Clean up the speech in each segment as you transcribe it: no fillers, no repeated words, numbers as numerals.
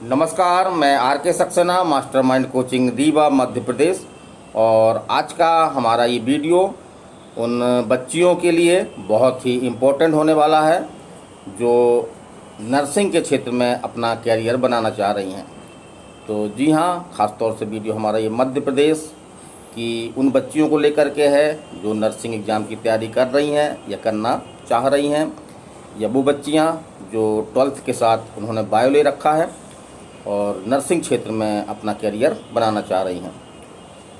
नमस्कार, मैं आर के सक्सेना, मास्टरमाइंड कोचिंग रीवा मध्य प्रदेश। और आज का हमारा ये वीडियो उन बच्चियों के लिए बहुत ही इम्पोर्टेंट होने वाला है जो नर्सिंग के क्षेत्र में अपना कैरियर बनाना चाह रही हैं। तो जी हाँ, ख़ास तौर से वीडियो हमारा ये मध्य प्रदेश की उन बच्चियों को लेकर के है जो नर्सिंग एग्ज़ाम की तैयारी कर रही हैं या करना चाह रही हैं, या वो बच्चियाँ जो 12th के साथ उन्होंने बायो ले रखा है और नर्सिंग क्षेत्र में अपना करियर बनाना चाह रही हैं।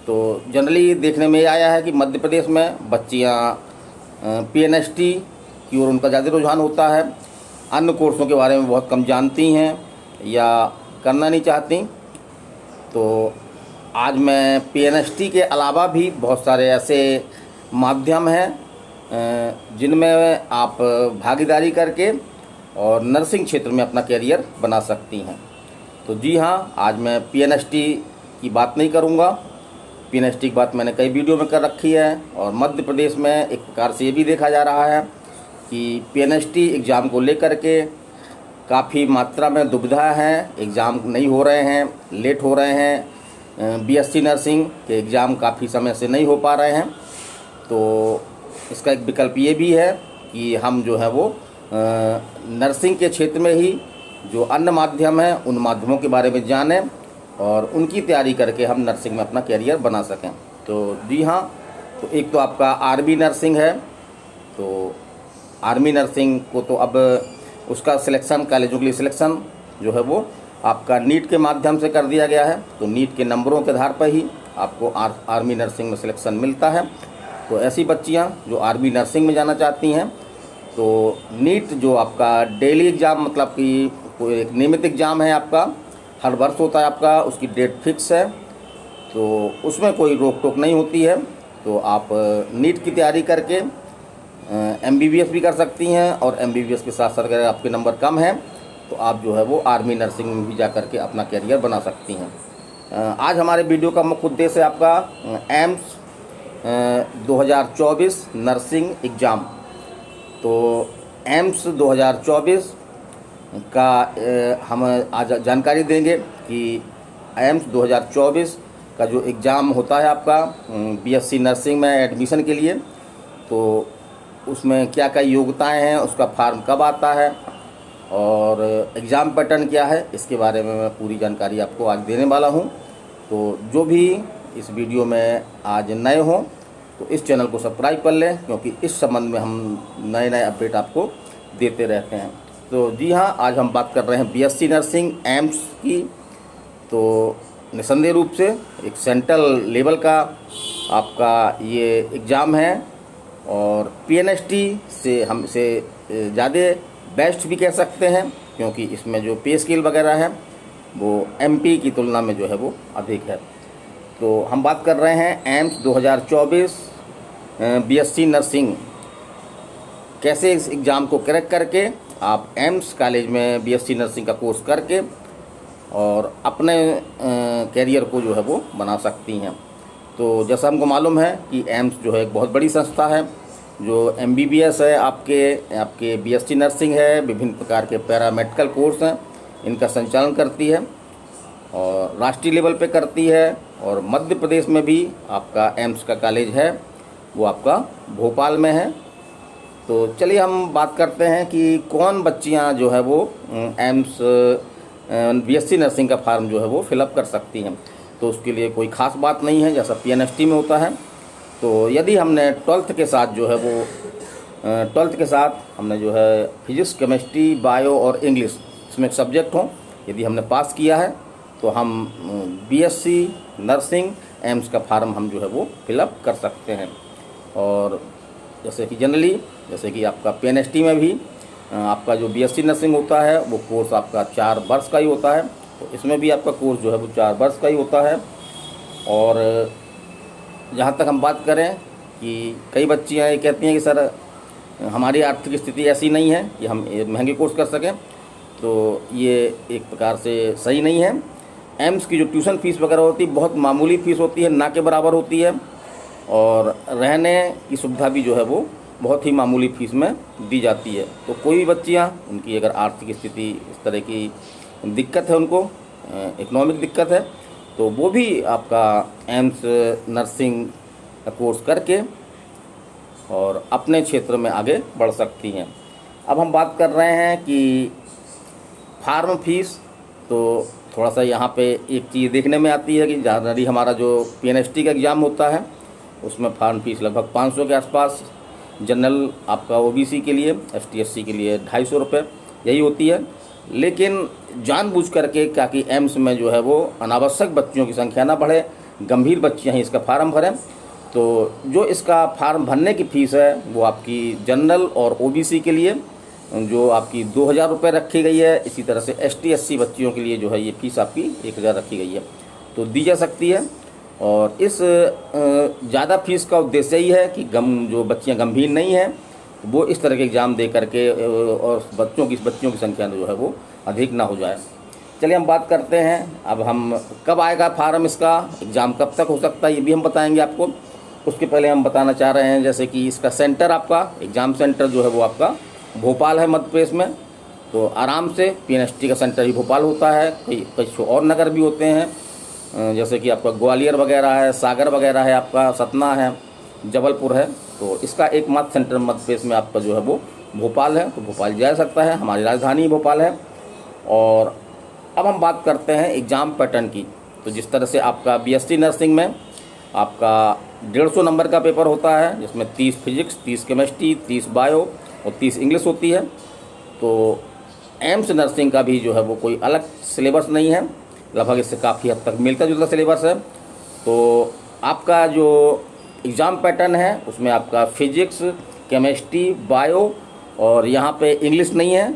तो जनरली देखने में आया है कि मध्य प्रदेश में बच्चियां पीएनएसटी की ओर उनका ज़्यादा रुझान होता है, अन्य कोर्सों के बारे में बहुत कम जानती हैं या करना नहीं चाहती। तो आज मैं पीएनएसटी के अलावा भी बहुत सारे ऐसे माध्यम हैं जिनमें आप भागीदारी करके और नर्सिंग क्षेत्र में अपना करियर बना सकती हैं। तो जी हाँ, आज मैं पीएनएसटी की बात नहीं करूँगा। पीएनएसटी की बात मैंने कई वीडियो में कर रखी है और मध्य प्रदेश में एक प्रकार से ये भी देखा जा रहा है कि पीएनएसटी एग्ज़ाम को लेकर के काफ़ी मात्रा में दुविधा है, एग्ज़ाम नहीं हो रहे हैं, लेट हो रहे हैं। बीएससी नर्सिंग के एग्ज़ाम काफ़ी समय से नहीं हो पा रहे हैं। तो इसका एक विकल्प ये भी है कि हम जो है वो नर्सिंग के क्षेत्र में ही जो अन्य माध्यम हैं उन माध्यमों के बारे में जानें और उनकी तैयारी करके हम नर्सिंग में अपना करियर बना सकें। तो जी हाँ, तो एक तो आपका आर्मी नर्सिंग है। तो आर्मी नर्सिंग को तो अब उसका सिलेक्शन, कॉलेजों के लिए सिलेक्शन जो है वो आपका नीट के माध्यम से कर दिया गया है। तो नीट के नंबरों के आधार पर ही आपको आर्मी नर्सिंग में सिलेक्शन मिलता है। तो ऐसी बच्चियाँ जो आर्मी नर्सिंग में जाना चाहती हैं, तो नीट जो आपका डेली एग्ज़ाम, मतलब कि कोई एक नियमित एग्ज़ाम है आपका, हर वर्ष होता है आपका, उसकी डेट फिक्स है। तो उसमें कोई रोक टोक नहीं होती है। तो आप नीट की तैयारी करके एमबीबीएस भी कर सकती हैं और एमबीबीएस के साथ साथ अगर आपके नंबर कम हैं तो आप जो है वो आर्मी नर्सिंग में भी जा करके अपना करियर बना सकती हैं। आज हमारे वीडियो का मुख्य उद्देश्य है आपका एम्स 2024 नर्सिंग एग्ज़ाम। तो एम्स 2024 का हम आज जानकारी देंगे कि एम्स 2024 का जो एग्ज़ाम होता है आपका बीएससी नर्सिंग में एडमिशन के लिए, तो उसमें क्या क्या योग्यताएं हैं, उसका फॉर्म कब आता है और एग्ज़ाम पैटर्न क्या है, इसके बारे में मैं पूरी जानकारी आपको आज देने वाला हूं। तो जो भी इस वीडियो में आज नए हों तो इस चैनल को सब्सक्राइब कर लें, क्योंकि इस संबंध में हम नए नए अपडेट आपको देते रहते हैं। तो जी हाँ, आज हम बात कर रहे हैं बीएससी नर्सिंग एम्स की। तो निसंदेह रूप से एक सेंट्रल लेवल का आपका ये एग्ज़ाम है और पीएनएसटी से हम इसे ज़्यादा बेस्ट भी कह सकते हैं, क्योंकि इसमें जो पे स्केल वगैरह है वो एमपी की तुलना में जो है वो अधिक है। तो हम बात कर रहे हैं एम्स 2024 बीएससी नर्सिंग। कैसे इस एग्ज़ाम को क्रैक करके आप एम्स कॉलेज में बीएससी नर्सिंग का कोर्स करके और अपने कैरियर को जो है वो बना सकती हैं। तो जैसा हमको मालूम है कि एम्स जो है एक बहुत बड़ी संस्था है जो एमबीबीएस है, आपके बीएससी नर्सिंग है, विभिन्न प्रकार के पैरामेडिकल कोर्स हैं, इनका संचालन करती है और राष्ट्रीय लेवल पे करती है। और मध्य प्रदेश में भी आपका एम्स का कॉलेज है, वो आपका भोपाल में है। तो चलिए हम बात करते हैं कि कौन बच्चियां जो है वो एम्स बीएससी नर्सिंग का फार्म जो है वो फिलअप कर सकती हैं। तो उसके लिए कोई ख़ास बात नहीं है जैसा पीएनएसटी में होता है। तो यदि हमने 12th के साथ जो है वो 12th के साथ हमने जो है फिजिक्स, केमिस्ट्री, बायो और इंग्लिश इसमें एक सब्जेक्ट हो, यदि हमने पास किया है तो हम बीएससी नर्सिंग एम्स का फार्म हम जो है वो फिलअप कर सकते हैं। और जैसे कि जनरली जैसे कि आपका पीएनएसटी में भी आपका जो बीएससी नर्सिंग होता है वो कोर्स आपका 4 वर्ष का ही होता है। तो इसमें भी आपका कोर्स जो है वो 4 वर्ष का ही होता है। और जहाँ तक हम बात करें कि कई बच्चियाँ ये कहती हैं कि सर हमारी आर्थिक स्थिति ऐसी नहीं है कि हम महंगे कोर्स कर सकें, तो ये एक प्रकार से सही नहीं है। एम्स की जो ट्यूशन फ़ीस वगैरह होती है बहुत मामूली फ़ीस होती है, ना के बराबर होती है। और रहने की सुविधा भी जो है वो बहुत ही मामूली फ़ीस में दी जाती है। तो कोई भी बच्चियाँ, उनकी अगर आर्थिक स्थिति इस तरह की दिक्कत है उनको, इकोनॉमिक दिक्कत है, तो वो भी आपका एम्स नर्सिंग का कोर्स करके और अपने क्षेत्र में आगे बढ़ सकती हैं। अब हम बात कर रहे हैं कि फार्म फीस, तो थोड़ा सा यहाँ पे एक चीज़ देखने में आती है कि जनरली हमारा जो PNST का एग्ज़ाम होता है उसमें फार्म फीस लगभग 500 के आसपास, जनरल आपका OBC के लिए, ST/SC के लिए 250 रुपये यही होती है। लेकिन जानबूझ करके क्या कि एम्स में जो है वो अनावश्यक बच्चियों की संख्या ना बढ़े, गंभीर बच्चियाँ ही इसका फार्म भरें, तो जो इसका फार्म भरने की फ़ीस है वो आपकी जनरल और OBC के लिए जो आपकी 2000 रुपये रखी गई है, इसी तरह से ST/SC बच्चियों के लिए जो है ये फ़ीस आपकी 1000 रखी गई है, तो दी जा सकती है। और इस ज़्यादा फीस का उद्देश्य यही है कि जो बच्चियां गंभीर नहीं हैं वो इस तरह के एग्ज़ाम दे करके और बच्चों की संख्या जो है वो अधिक ना हो जाए। चलिए हम बात करते हैं, अब हम कब आएगा फार्म, इसका एग्ज़ाम कब तक हो सकता है ये भी हम बताएंगे आपको। उसके पहले हम बताना चाह रहे हैं जैसे कि इसका सेंटर, आपका एग्ज़ाम सेंटर जो है वो आपका भोपाल है, मध्य प्रदेश में। तो आराम से PNST का सेंटर ही भोपाल होता है, कई और नगर भी होते हैं जैसे कि आपका ग्वालियर वगैरह है, सागर वगैरह है, आपका सतना है, जबलपुर है। तो इसका एकमात्र सेंटर मध्य प्रदेश में आपका जो है वो भोपाल है, तो भोपाल जा सकता है, हमारी राजधानी भोपाल है। और अब हम बात करते हैं एग्ज़ाम पैटर्न की। तो जिस तरह से आपका BSc नर्सिंग में आपका 150 नंबर का पेपर होता है, जिसमें 30 फिजिक्स, 30 केमिस्ट्री, 30 बायो और 30 इंग्लिश होती है, तो एम्स नर्सिंग का भी जो है वो कोई अलग सिलेबस नहीं है, लगभग इससे काफ़ी हद तक मिलता जुलता सिलेबस है। तो आपका जो एग्ज़ाम पैटर्न है उसमें आपका फिजिक्स, केमिस्ट्री, बायो और यहाँ पे इंग्लिश नहीं है,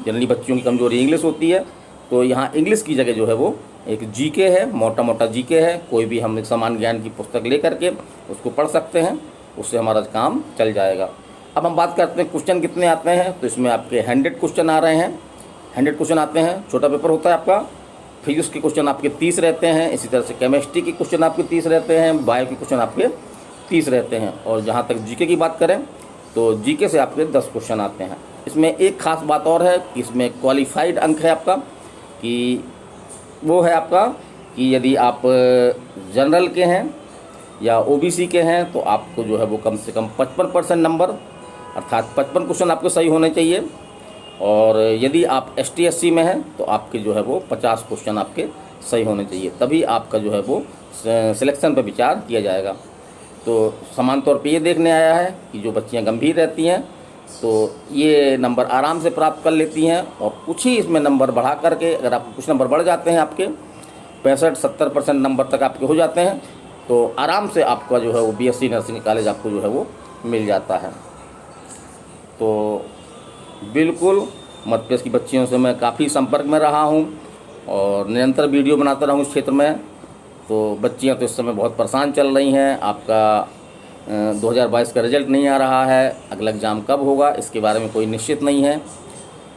जनरली बच्चियों की कमज़ोरी इंग्लिश होती है, तो यहाँ इंग्लिश की जगह जो है वो एक GK है, मोटा मोटा GK है। कोई भी हम सामान्य ज्ञान की पुस्तक ले करके उसको पढ़ सकते हैं, उससे हमारा काम चल जाएगा। अब हम बात करते हैं क्वेश्चन कितने आते हैं, तो इसमें आपके 100 क्वेश्चन आ रहे हैं, 100 क्वेश्चन आते हैं। छोटा पेपर होता है आपका, फिजिक्स के क्वेश्चन आपके 30 रहते हैं, इसी तरह से केमिस्ट्री के क्वेश्चन आपके 30 रहते हैं, बायो के क्वेश्चन आपके 30 रहते हैं। और जहाँ तक GK की बात करें तो GK से आपके 10 क्वेश्चन आते हैं। इसमें एक खास बात और है कि इसमें क्वालिफाइड अंक है आपका, कि वो है आपका कि यदि आप जनरल के हैं या OBC के हैं तो आपको जो है वो कम से कम 55% नंबर, अर्थात 55 क्वेश्चन आपके सही होने चाहिए। और यदि आप ST/SC में हैं तो आपके जो है वो 50 क्वेश्चन आपके सही होने चाहिए, तभी आपका जो है वो सिलेक्शन पर विचार किया जाएगा। तो समान तौर पे ये देखने आया है कि जो बच्चियां गंभीर रहती हैं तो ये नंबर आराम से प्राप्त कर लेती हैं, और कुछ ही इसमें नंबर बढ़ा करके, अगर आप कुछ नंबर बढ़ जाते हैं, आपके 65-70% नंबर तक आपके हो जाते हैं, तो आराम से आपका जो है वो BSc नर्सिंग कॉलेज आपको जो है वो मिल जाता है। तो बिल्कुल मध्य प्रदेश की बच्चियों से मैं काफ़ी संपर्क में रहा हूँ और निरंतर वीडियो बनाता रहा हूँ इस क्षेत्र में। तो बच्चियाँ तो इस समय बहुत परेशान चल रही हैं। आपका 2022 का रिजल्ट नहीं आ रहा है, अगला एग्ज़ाम कब होगा इसके बारे में कोई निश्चित नहीं है,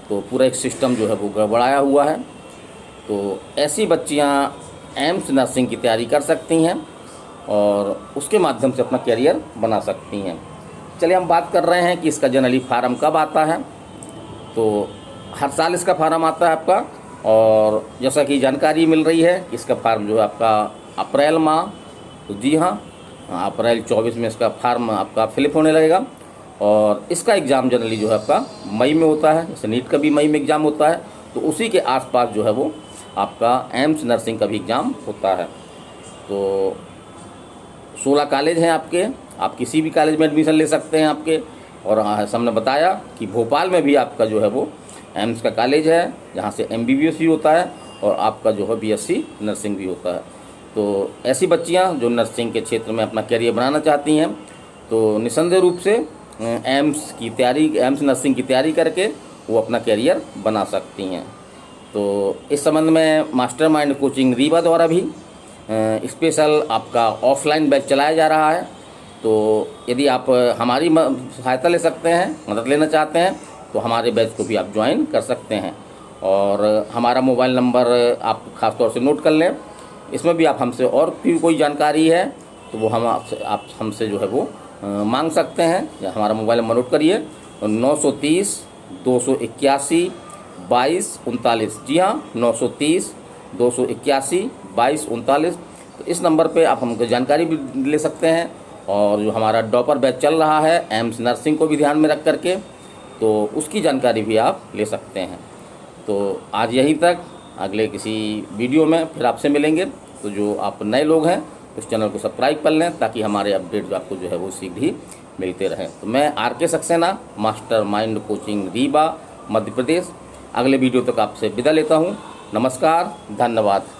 तो पूरा एक सिस्टम जो है वो गड़बड़ाया हुआ है। तो ऐसी बच्चियाँ एम्स नर्सिंग की तैयारी कर सकती हैं और उसके माध्यम से अपना करियर बना सकती हैं। चलिए हम बात कर रहे हैं कि इसका जनरली फार्म कब आता है। तो हर साल इसका फार्म आता है आपका, और जैसा कि जानकारी मिल रही है कि इसका फार्म जो है आपका अप्रैल माह, तो जी हाँ, अप्रैल 24 में इसका फार्म आपका फिलअप होने लगेगा। और इसका एग्ज़ाम जनरली जो है आपका मई में होता है, जैसे नीट का भी मई में एग्ज़ाम होता है, तो उसी के आसपास जो है वो आपका एम्स नर्सिंग का भी एग्ज़ाम होता है। तो 16 कॉलेज हैं आपके, आप किसी भी कॉलेज में एडमिशन ले सकते हैं आपके। और हमने बताया कि भोपाल में भी आपका जो है वो एम्स का कॉलेज है, जहाँ से MBBS भी होता है और आपका जो है BSc नर्सिंग भी होता है। तो ऐसी बच्चियाँ जो नर्सिंग के क्षेत्र में अपना करियर बनाना चाहती हैं तो निसंदेह रूप से एम्स नर्सिंग की तैयारी करके वो अपना करियर बना सकती हैं। तो इस संबंध में मास्टरमाइंड कोचिंग रीवा द्वारा भी स्पेशल आपका ऑफलाइन बैच चलाया जा रहा है। तो यदि आप हमारी सहायता ले सकते हैं, मदद लेना चाहते हैं, तो हमारे बैच को भी आप ज्वाइन कर सकते हैं। और हमारा मोबाइल नंबर आप ख़ास तौर से नोट कर लें, इसमें भी आप हमसे और भी कोई जानकारी है तो वो आप हमसे जो है वो मांग सकते हैं। या हमारा मोबाइल नंबर नोट करिए, 930 281 2239। जी हाँ, 930 281 2239। तो इस नंबर पे आप हमको जानकारी भी ले सकते हैं। और जो हमारा डॉपर बैच चल रहा है एम्स नर्सिंग को भी ध्यान में रख करके, तो उसकी जानकारी भी आप ले सकते हैं। तो आज यहीं तक, अगले किसी वीडियो में फिर आपसे मिलेंगे। तो जो आप नए लोग हैं उस चैनल को सब्सक्राइब कर लें, ताकि हमारे अपडेट जो आपको जो है वो शीघ्र ही मिलते रहें। तो मैं RK Saxena, master mind coaching Rewa, Madhya Pradesh, अगले वीडियो तक आपसे विदा लेता हूँ। नमस्कार, धन्यवाद।